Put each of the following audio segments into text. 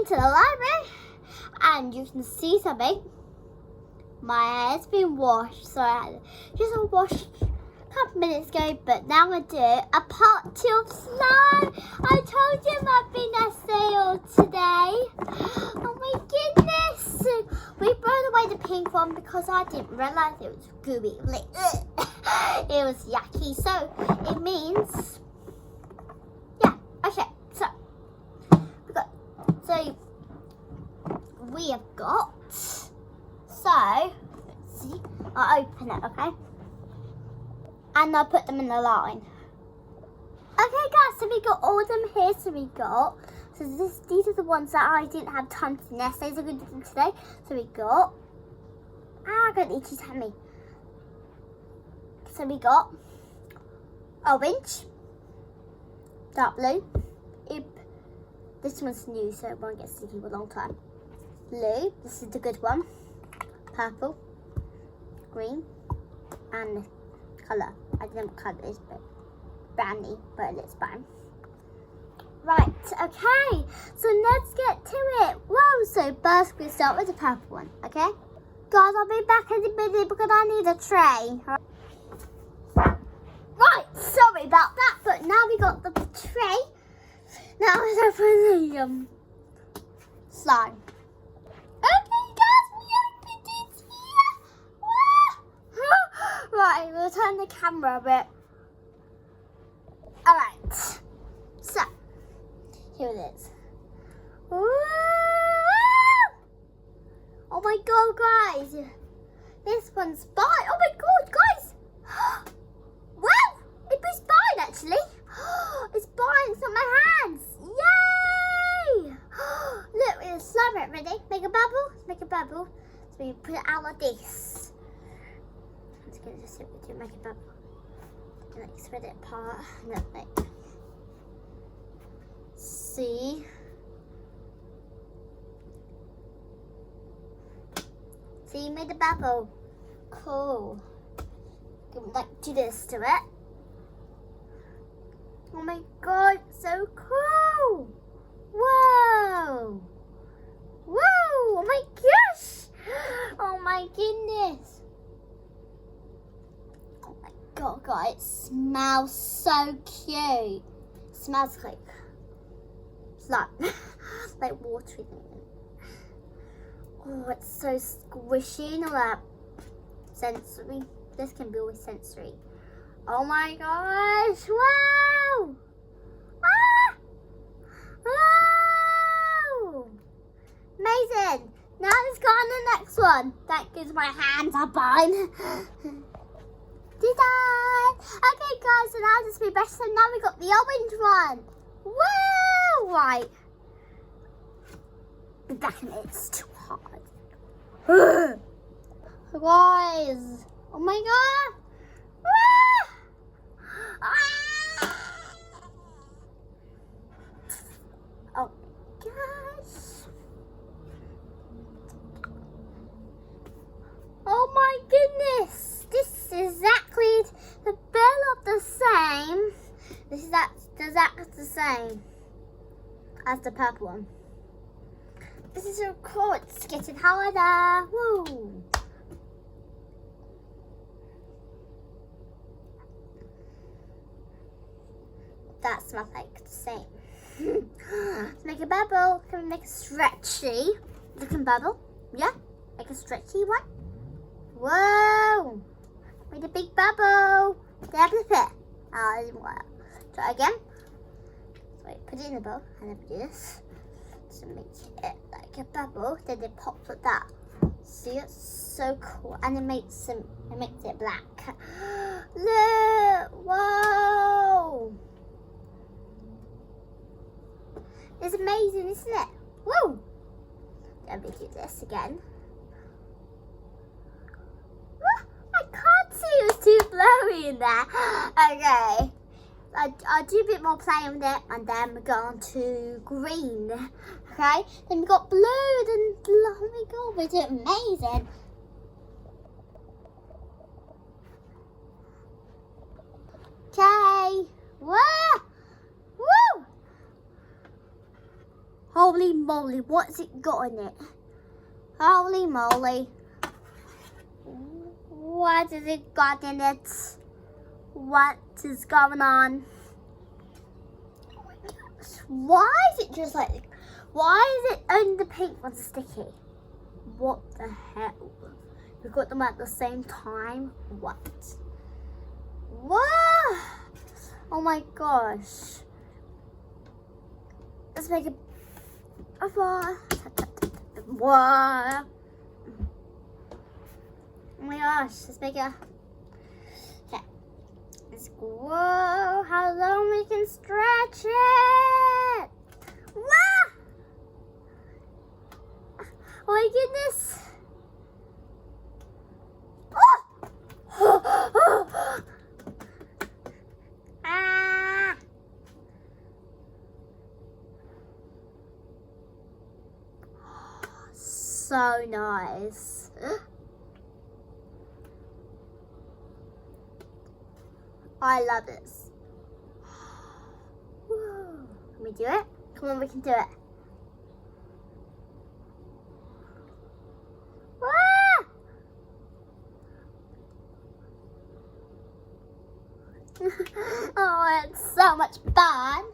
to the library and you can see something. My hair's been washed, so I had just wash a couple minutes ago, but now I'm going to do a part 2 of slime. I told you I've been at sale today. Oh my goodness. We brought away the pink one because I didn't realise it was gooey. Like, it was yucky, so it means, yeah, okay, so we have got, so, let's see, I'll open it, okay? And I'll put them in the line. Okay guys, so we got all of them here, so these are the ones that I didn't have time to nest. These are going to do them today. So we got, I got itchy tummy. So we got orange, dark blue, this one's new so it won't get sticky for a long time. Blue, this is the good one. Purple, green, and colour. I don't know what colour it is, but brownie, but it's fine. Right, okay, so let's get to it. Whoa, so first we'll start with the purple one, okay? Guys, I'll be back in a minute because I need a tray. Right, sorry about that, but now we got the tray. Now let's open the slime. Okay, guys, we opened it here. Right, we'll turn the camera a bit. Alright, so here it is. Woo! Oh my god, guys, this one's fine. Oh my god, guys. Wow, it was fine actually. It's fine, it's not my hands. Yay! Look, we're slime it. Ready? Make a bubble. Make a bubble. So we put it out like this. I'm just gonna just make a bubble. And like spread it apart. And then like, see. See, you made a bubble. Cool. Like do this to it. Oh my god, so cool! Whoa! Whoa! Oh my gosh! Oh my goodness! Oh my god, guys, it smells so cute. It smells like slime, like watery. Oh, it's so squishy and all that sensory. This can be always sensory. Oh my gosh! Wow! Ah! Wow! Amazing! Now let's go on the next one. That gives my hands are fine. Did I? Okay, guys, so now this will be better. So now we got the orange one. Woo! Right. Be back in it. It's too hard. Guys! Oh my god! Oh gosh. Oh my goodness. This is exactly the bill of the same. This is exactly the same as the purple one. This is so cool. It's getting harder. Woo. That smells like the same. Let's make a bubble. Can we make a stretchy looking bubble? Yeah? Make a stretchy one. Whoa! Made a big bubble. There we go. Oh, it didn't work. Try again. So wait, put it in the bowl and then do this. To make it like a bubble. Then it pops like that. See, it's so cool. And it makes it black. Look! Whoa! It's amazing, isn't it? Woo! Let me do this again. I can't see, it was too blurry in there. Okay. I'll do a bit more playing with it and then we're going to green. Okay? Then we've got blue, then oh my god, we're doing amazing. Okay. Woo! Woo! Oh Holy moly, what's it got in it? Holy moly. What has it got in it? What is going on? Oh my gosh. Why is it just like, why is it only the pink ones sticky? What the hell? We got them at the same time? What? What? Oh my gosh. Let's make it. What? Oh my gosh, let's make a. Okay. Let's go. Whoa, how long we can stretch it? Whoa! Oh my goodness. Oh! Ah! So nice. I love this. Whoa. Can we do it? Come on, we can do it. Ah! Oh, it's so much fun.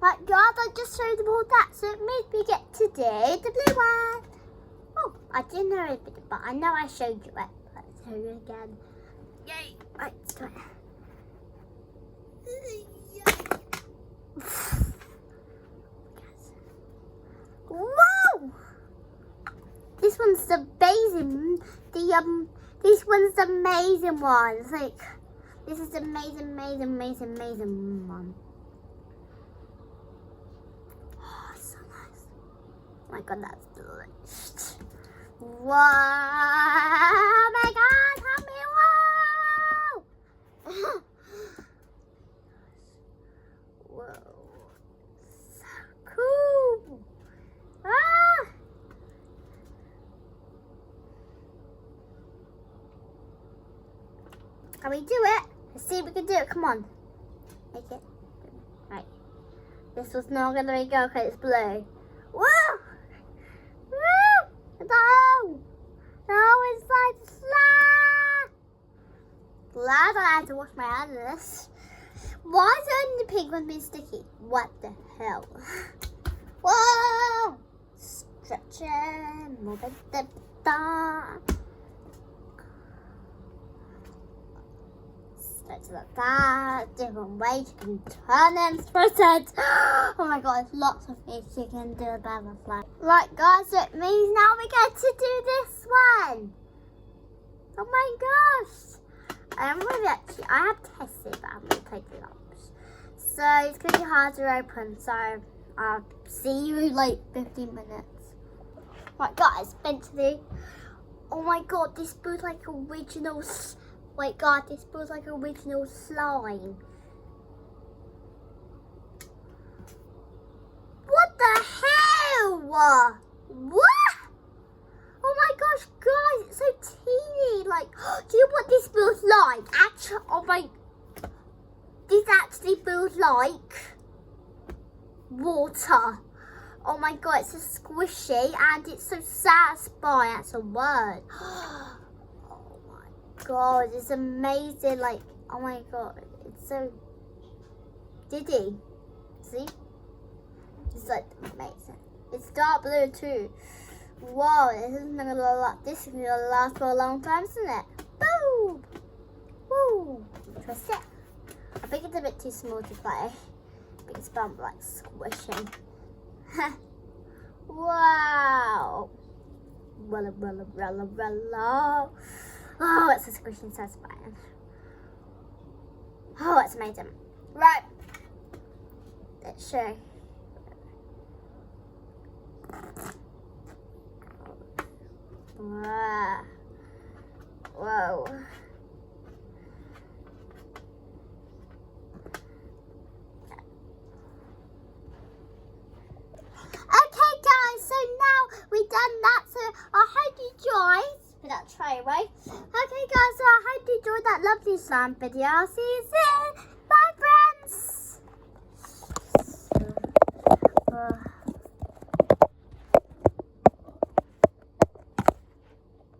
Right, guys, I just showed them all that, so it means we get to do the blue one. Oh, I didn't know it, but I know I showed you it. Let's show you again. Yay! Right, let's do it. Whoa! This one's the amazing. This one's the amazing one. It's like, this is the amazing one. Oh, so nice. Oh my god, that's delicious. Whoa! Oh my god, help me! Whoa! Whoa! So cool! Ah! Can we do it? Let's see if we can do it. Come on. Make it. Right. This was not going to go because it's blue. Woo! Woo! No! No, it's like flat! Glad I had to wash my hands of this. Why is only the pink one being sticky? What the hell? Whoa! Stretching. Move it. Stretch like that. Different ways you can turn them. Stretch. Oh my god, there's lots of ways you can do a butterfly. Right, guys, so it means now we get to do this one. Oh my gosh. I'm really actually, I have tested, but I'm going to take it up. So it's going to be hard to open. So I'll see you in like 15 minutes. Right, guys, Bentley. Oh my god, this feels like original. Wait, god, this feels like original slime. What the hell? What? Oh my gosh, guys, it's so teeny. Like, do you know what this feels like? Actually, oh my, this actually feels like water. Oh my god, it's so squishy and it's so satisfying. That's a word. Oh my god, it's amazing. Like, oh my god, it's so diddy. See? It's like amazing. It's dark blue too. Whoa, this is gonna last for a long time, isn't it? Boom! Woo! Twist it. I think it's a bit too small to play. Because I'm like squishing. Wow! Rella. Oh, it's so squishy and satisfying. Oh, it's amazing. Right. Let's show. Wow. Whoa. Okay guys, so now we've done that, so I hope you enjoyed. Put that tray away. Okay guys, so I hope you enjoyed that lovely slime video. I'll see you soon. Bye friends. Uh,